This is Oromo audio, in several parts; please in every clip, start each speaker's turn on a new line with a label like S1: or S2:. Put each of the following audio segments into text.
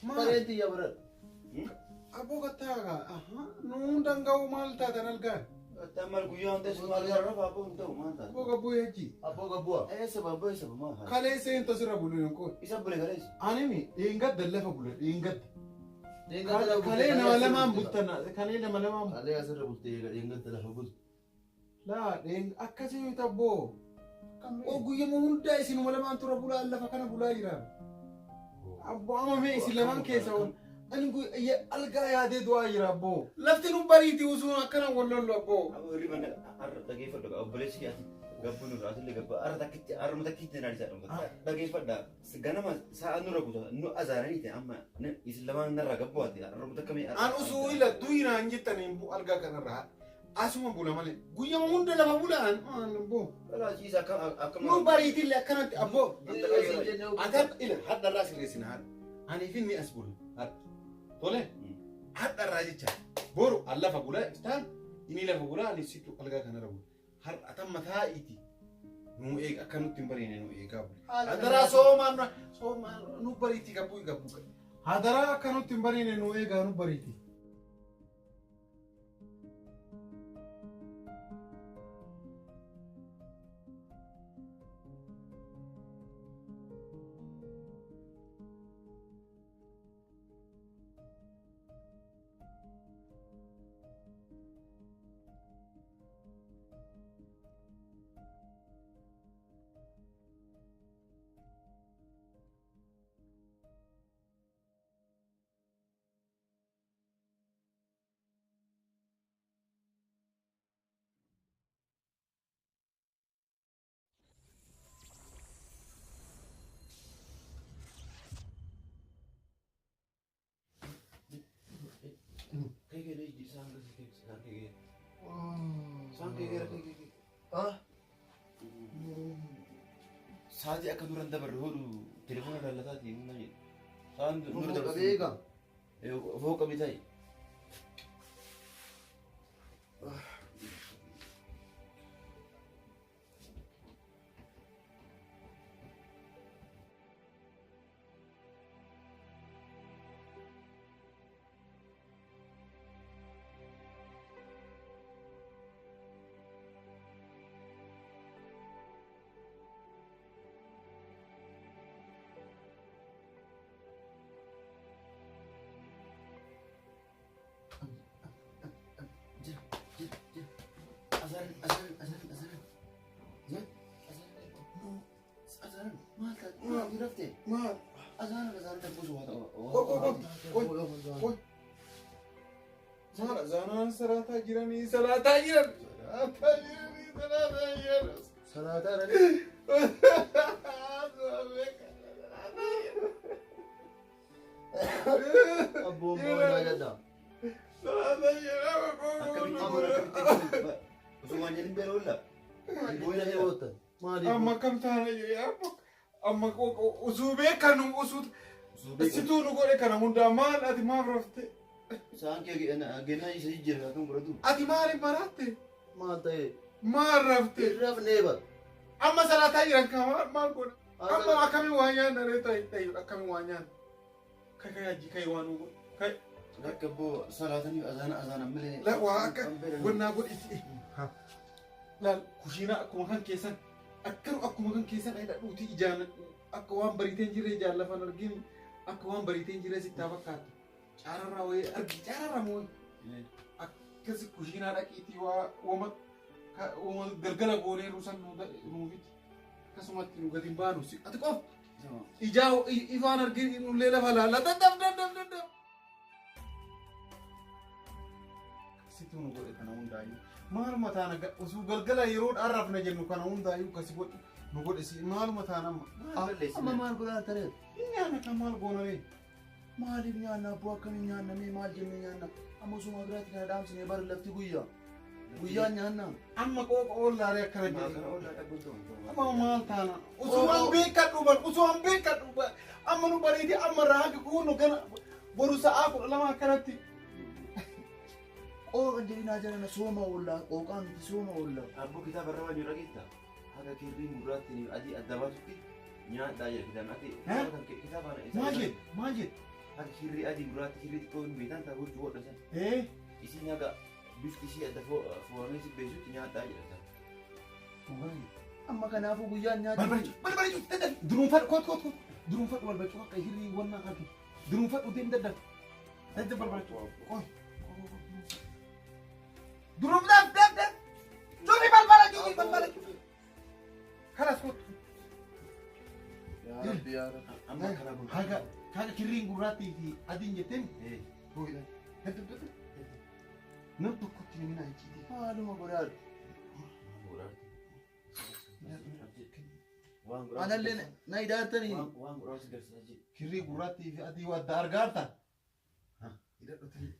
S1: Pareeti ya berat.
S2: Abu kataga, nundang kau malta tanalkan.
S3: Tamal guyon tes malgar apa untuk mata.
S2: Abu kabu yaji.
S1: Apa gabua?
S3: Sebab mah.
S2: Kale sen tasira bulu yongko.
S3: Isa boleh kales.
S2: Animi, ingat dallafa bulu, ingat.
S1: Ingat
S2: Kale na wala mam butana, kale na wala mam.
S1: Kale asar bulte ingat dallafa bul.
S2: La, akkasi tabbo. O guye mo hunda isin wala mam tura bula alla fakana bula ira. Abu ama me isilaman kesa won. Ani gu ya alga ya de dua ira bo. Lafti nu bari ti usuna kana wollo bo.
S3: Abu riban dagi foto abu boleh sih. Gabun nu asli gab mutakit nari sa dagi fada segana mas sa anu rabu nu azarani te amma islaman narra gabbu ati mutakami
S2: an usu ila duira anjitani bu alga kana ra. Asuma bula male. Guya mo hunda la bulan an bo.
S3: Wala sisa akam
S2: Nu bari ti la kana abo. Agat ila hadda rasil sinar. Ani finni asbul. Tole? Hadda rajicha. Boru alla fa bula istan. Ini la bula ani situ alga kana rabu. Har atam mata iti. Nu ek akanu timbarine nu eka. Hadara soma nu bariti gabu. Hadara akanu timbarine nu eka nu bariti.
S3: Saja akan durang dabar horu telefon ada latati nanya. Saan
S1: Nur dabar bega.
S3: Wo kami tay. Zanan salata jirani.
S1: Abu mau aja dah.
S3: Usumannya ni berola.
S1: Boleh aja hotel. Mari.
S2: Amma kam tana ya. Amma ko usube kanu usud. Situ nu gore kana hunda mal ati mavrafte.
S3: Saan kaya gena isi jir akam beradu.
S2: Ati mari parate.
S1: Mate.
S2: Marrafte.
S1: Raf neba.
S2: Amma salata iran kama mal ko. Amma akami wanyan dare tay akami wanyan. Kai kai wanu kai.
S3: Rakabo salatani azana mele.
S2: La wa aka gonna god iti. Ha. La kushina akuma kan kesan. Akkuma kan kesan ay da duti ijana. Akwan bariten jire jalla fan argin. Akwan bariten jire sitta bakkat. Carara way argi carara mo. Akkasi kushina da kiti wa galgala goone rusan nuufit akkasumatti nu gadi baanu si ati qof ijaa ifaan argin nullee lafa laala dadab situ nu godhe kana hundaayyuu maaluma taana osoo galgala yeroo dharrafna jennu kana hundaayyuu kasi godhe nu godhe si maaluma taana
S1: Amma maal godhaa tareet?
S2: nyaanna kan maal gooname
S1: Maaliif nyaanna abbuu akkamiin nyaanna mee maal jennee nyaanna? Amma osuma biraatti kana dhaamsine bari lafti guyyaa nyaanna.
S2: amma qooqa ollaaree akkana jedhe
S3: Ola dhabutu.
S2: amma maal taana usumaan beekadhu ban amma nu bariiti amma raaga kuunu gana boru sa'aa 12 akkanatti
S1: Qooqa jedhinaa jarana sooma oollaa qooqaa miti sooma oollaa.
S3: Abu kita berapa nyura kita? Ada kiri murah ini adi ada batu ki. Nya daya kita nanti. Kita mana?
S2: maal jedhe
S3: Ati shirri adii gurraatti shirri xiqqoo hin beektan ta'uu hojii hodha san. Isin nyaata bifti isii adda fo'amee si beesutti nyaadhaa jedhata.
S1: Amma kanaafuu guyyaan nyaata.
S2: Balbala duruunfadhu kot duruunfadhu balbalchuu akka hirrii wannaa qabu duruunfadhu deem daddabu. Dadda balbalchuu qoy. Duruunfadhu dadda. Durii balbala jiji balbala. Kanas kot.
S1: Yaa Rabbi yaa Rabbi.
S3: Amma kana kun.
S2: Kaga kirriin gurraattii fi adiin jetteen. Hoydha. Dadda. Nam tokkotti namni naa ijjiiti.
S1: Haaluma godhaadhu.
S3: Waan
S1: Anallee na idaartanii.
S3: Waan gurraatti garsiisaa jiru.
S2: Kirrii gurraattii fi adii wadda argaarta. Hidhadhutanii.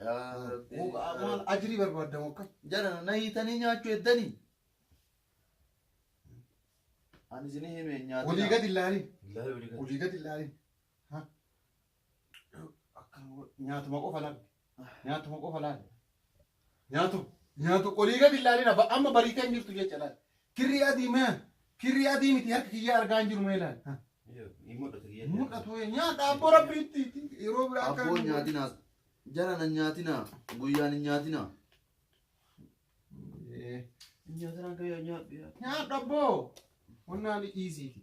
S1: Yaa Rabbi.
S2: Maal ajirii barbaadamu akkam.
S1: Jara na hiitanii nyaachuu eddanii. Ani isinii hime nyaata.
S2: Olii gad ilaalin.
S3: Ilaalu olii gad.
S2: Olii gad ilaalin. Nyaatuma qofa laal. Nyaatuma qofa laal. Nyaatu olii gad ilaalin amma bariitee hin jirtu jecha laal. Kirrii adii maa? Kirrii adii miti harka kiyyaa argaa hin jiru mee laal. Mul'atu nyaata abboo rabbiitti yeroo biraa akka.
S1: Abboo nyaatinaa. Jara na nyaatinaa. Guyyaan hin nyaatinaa.
S3: Nyaatanaan kayyaa nyaadhu.
S2: Nyaadhu abboo. Wannaan dhiisiiti.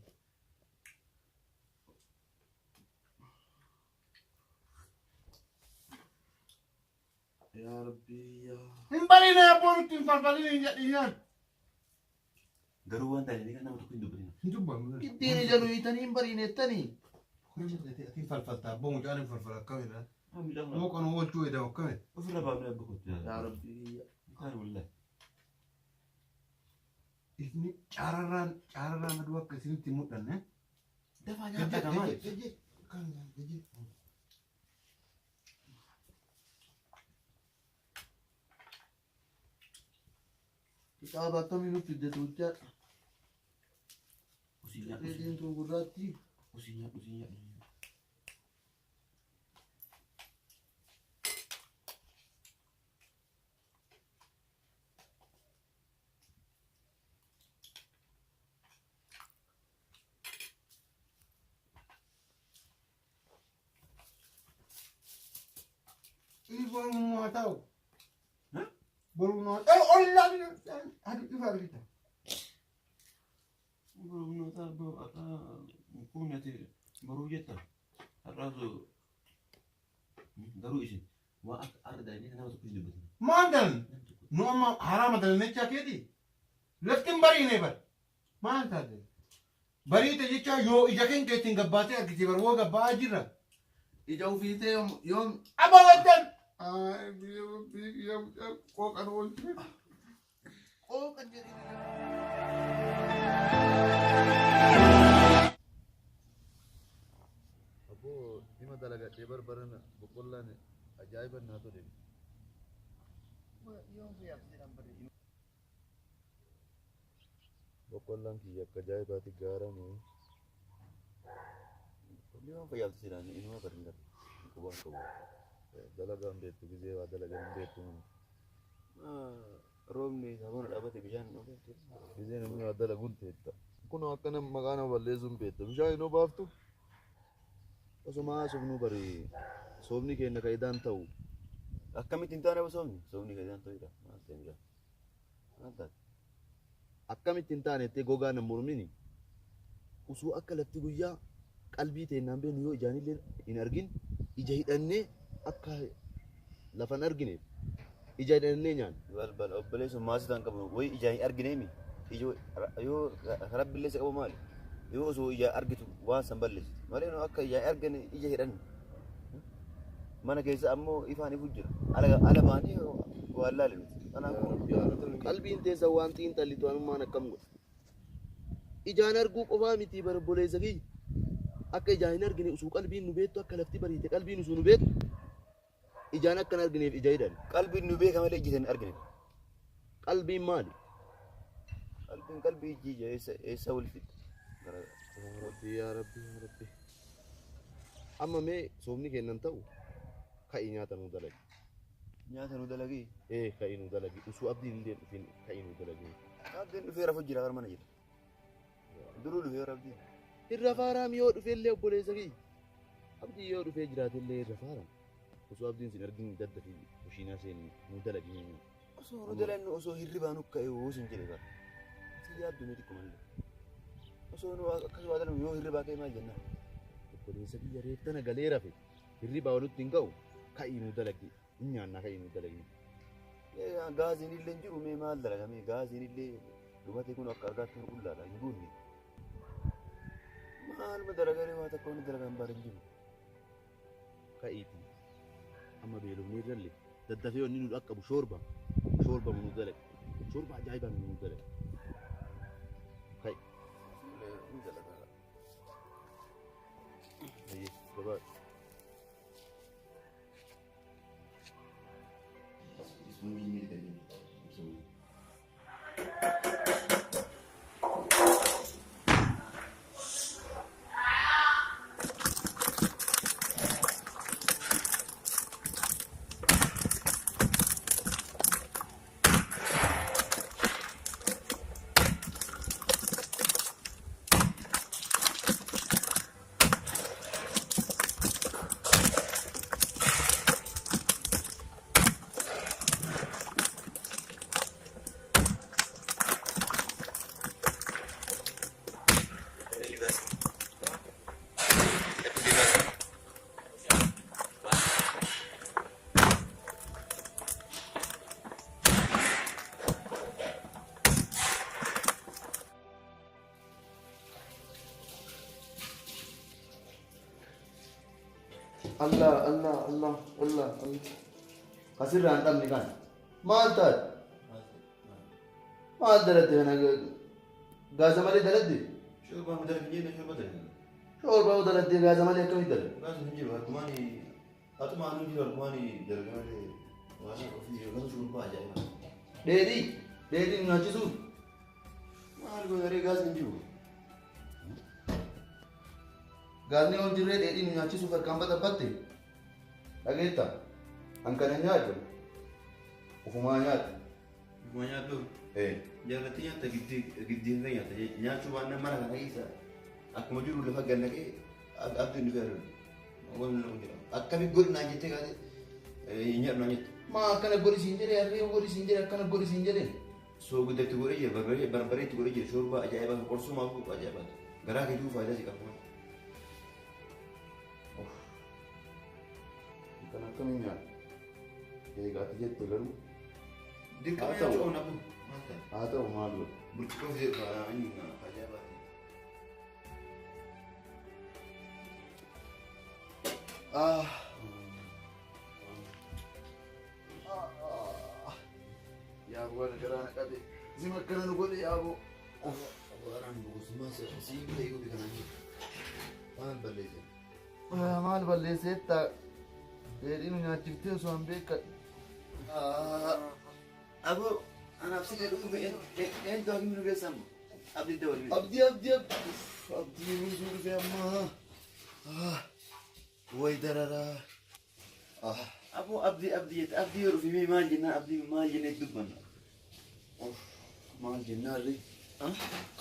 S1: Yaa Rabbi yaa.
S2: Hin bariine abboo nutti hin falfalin hin jedhinyaan.
S3: Garuu waan ta'eef kan nama tokko hin dubbatin.
S2: Hin dubbannu.
S1: Ittiin ija nu hiitanii hin bariinettanii.
S2: Atiin falfaltaa abboo mucaan hin falfala akkamidha. Moo kan oolchuu edamu akkamidha.
S3: Ofirra baafnee abba kottu.
S1: Yaa Rabbi yaa.
S3: Kaan wallahi.
S2: Ifni caararraan aduu akka isinitti hin mul'anne.
S3: Dafaa nyaata kamaa.
S1: Kitaaba akkamii nutti hiddetu jaa.
S3: Usii nyaadhu.
S1: Reediin tun gurraatti.
S3: Usii nyaadhu.
S2: Ibu mau tahu? Baru mau tahu? Allah aduh itu hari kita.
S3: Baru mau tahu apa hukumnya tu baru je tak. Harus baru isi. Wah ada ini kenapa tu pintu betul?
S2: Mandan, nama haram ada necak ini. Leftin bari ini ber. Mandan. Bari itu jika yo ijakin keting gabbate agiti baru gabba ajira.
S1: Ija ufiitee yoom
S2: Abawatan. Kok kan oolchu.
S1: kan jedhi.
S4: Abboo dhima dalagadhee barbaran boqqollaan ajaa'iban naa tole. Boqqollaan kiyya akka ajaa'ibaati gaarame.
S3: Lihat apa yang tersirat ini mah berendah. Kubang.
S4: Dalagaan beektu gizee waa dalagan beektu.
S3: Roobni sabona dhaabate bishaan
S4: Gizee namni waa dalaguun teetta. Kun akkana maqaa nama balleessuun beekta. Bishaan inoo baaftu. Osuma haasofnu bari soofni keenya kaayidaan ta'u.
S3: akkamitti hin taane soofni kaayidaan ta'udha. Maal ta'e bishaan. Maal taate?
S4: Akkamitti hin taane ettee gogaa nama mormini. Usuu akka lafti guyyaa qalbii teennaan beenu yoo ijaanillee hin argin ija hidhannee akka lafan argineef ija hidhannee nyaanna.
S3: Balbal obboleessu maasii ta'an qabu wayi ijaan hin argineemi yoo rabbiillee isa qabu maali yoo osoo ijaan argitu waan san balleessi malee akka ijaan hin argine ija hidhanne mana keessa ammoo ifaan ifu jira ala baanii waan laalu
S4: Qalbiin teessa waan xiinxallitu anummaan akkam godha. Ijaan arguu qofaa miti barboleessa kiyya. Akka ijaan hin argine usuu qalbiin nu beektu akka lafti bariite qalbiin usuu nu beektu ijaan akka hin argineef ija hidhan.
S3: qalbiin nu beeka malee ija hin argine.
S4: Qalbiin maali?
S3: Qalbii ija eessa wal fidda.
S4: Yaa Rabbi. Amma mee soofni kennan ta'u ka'ii nyaata nu dalagi.
S3: Nyaata nu dalagi.
S4: Ka'ii nu dalagi. Usuu abdiin illee dhufin ka'ii nu dalagi.
S3: Abdiin dhufee rafu jira mana jira. Duruu dhufee rabdiin.
S4: Irra faaraa miyoo dhufeellee obboleessa kiyya. Abdii yoo dhufee jiraatillee irra faara. Osoo abdiin sin argin dadda fi kushiinaa seen nu dalagii. Osoo nu dalannu osoo hirribaa nu ka'e sin jedhe bara. Si yaaddu ni xiqqoo malee. Osoo nu akkas waa dalannu yoo hirribaa ka'e maal jenna? Obboleessa biyya reettana galee rafe hirribaa walutti hin ga'u ka'ii nu dalagi nyaannaa ka'ii nu dalagi. Gaaziin illee hin jiru mee maal dalagame gaaziin illee dhumate kun akka argaatti nu qullaadha hin guunne. Maaluma dalagaree waa takka wanni dalagan baara hin jiru. Ka'iiti amma beelofni irralle daddafee wanni nu dhaqqabu shoorba nu dalage shoorba ajaa'ibaa nu dalage. Ka'i. Nu dalagaa. Gabaa. Allah. Kasirraan dhabni kan maal taate? Maal dalatte kana gaasa malee dalatte?
S3: Shorbaa madalatti jennee shorbaa dalatte.
S4: Shorbaa dalatte gaasa malee akkamitti dalatte?
S3: Gaasa hin jiru akkumaani atumaan hin jiru akkumaani dalga malee waan ofii jiru shorbaa ajaa'iba.
S4: Dheedhii nu nyaachisuuf?
S3: Maal godharee gaasa hin jiru?
S4: Gaasni yoo jirree dheedhii nu nyaachisuuf harkaan baxabbatte? Dhageetta? Hankana nyaadhu? Ufumaa nyaadhu?
S3: Ufumaa nyaadhu? Jaallattii nyaata giddii irra nyaata nyaachuu waan nama mara kana keessa akkuma jiru lafa gannaqee abdiin dhufee argu. Akkami godhinaa jettee kaate nyaadhu naa jette.
S4: Maa akkana godhisiin jedhee harree godhisiin jedhee akkana godhisiin jedhee?
S3: Soogidatti godhee jira barbareetti godhee jira shorbaa ajaa'ibaa qorsumaa fi ajaa'ibaatu garaa keetuu faayidaa si qabu.
S4: Kan akkamiin nyaadhu? Eegaati jette garuu.
S3: Dirqama nyaachuu nabu.
S4: Haa ta'u maal godhu?
S3: Burcuqqoo fi ajaa'ibaatu.
S4: Yaaboo waan garaana qabe zima akkana nu godhe yaaboo.
S3: Waraana bosonaa sii bira eeguu kanaan maal balleesse?
S4: Maal balleesseetta? Dheedhii nu nyaachiftee osoo hin beekadhu.
S3: Aboo anaaf si kadhu eenyutu hakimu nu geessamu? Abdii dabalii.
S4: Abdii nuusuu dhufe ammaa. Wayi dararaa.
S3: Aboo abdii jette abdii yoo dhufe maal jennaan abdii maal jennee dubbanna?
S4: Maal jennaarri?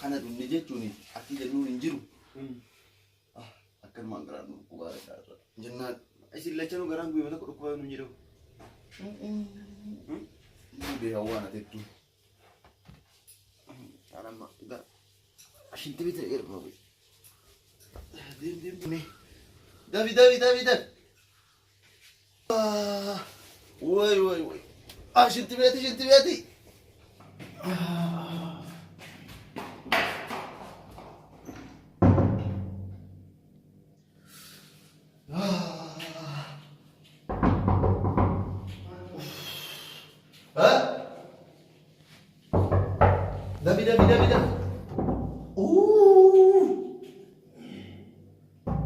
S4: Kana dhumne jechuun akki jennuun hin jiru. Akkanumaan garaan nu dhukkubaa irraa jennaan.
S3: Isin lachanuu garaan guyyaa tokko dhukkubaa nu jedhamu.
S4: Mudee hawwaana tettu.
S3: Anamma ashinti bitee erga babu. Deem.
S4: Dabi. Way. Ashinti beeti. Dabi.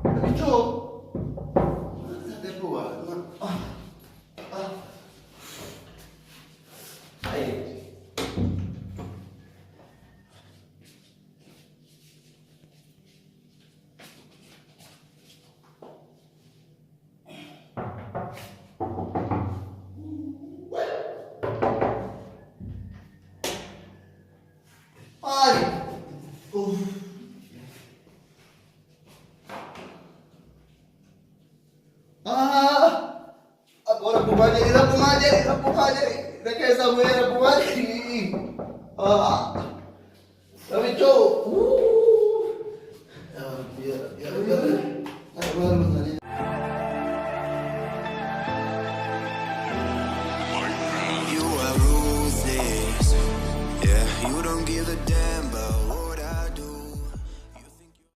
S4: Dabicho. Ai. rabbumaa jedhi na keessaa bu'ee rabbumaa jedhi namichoo
S5: You are ruthless, yeah, you don't give a damn.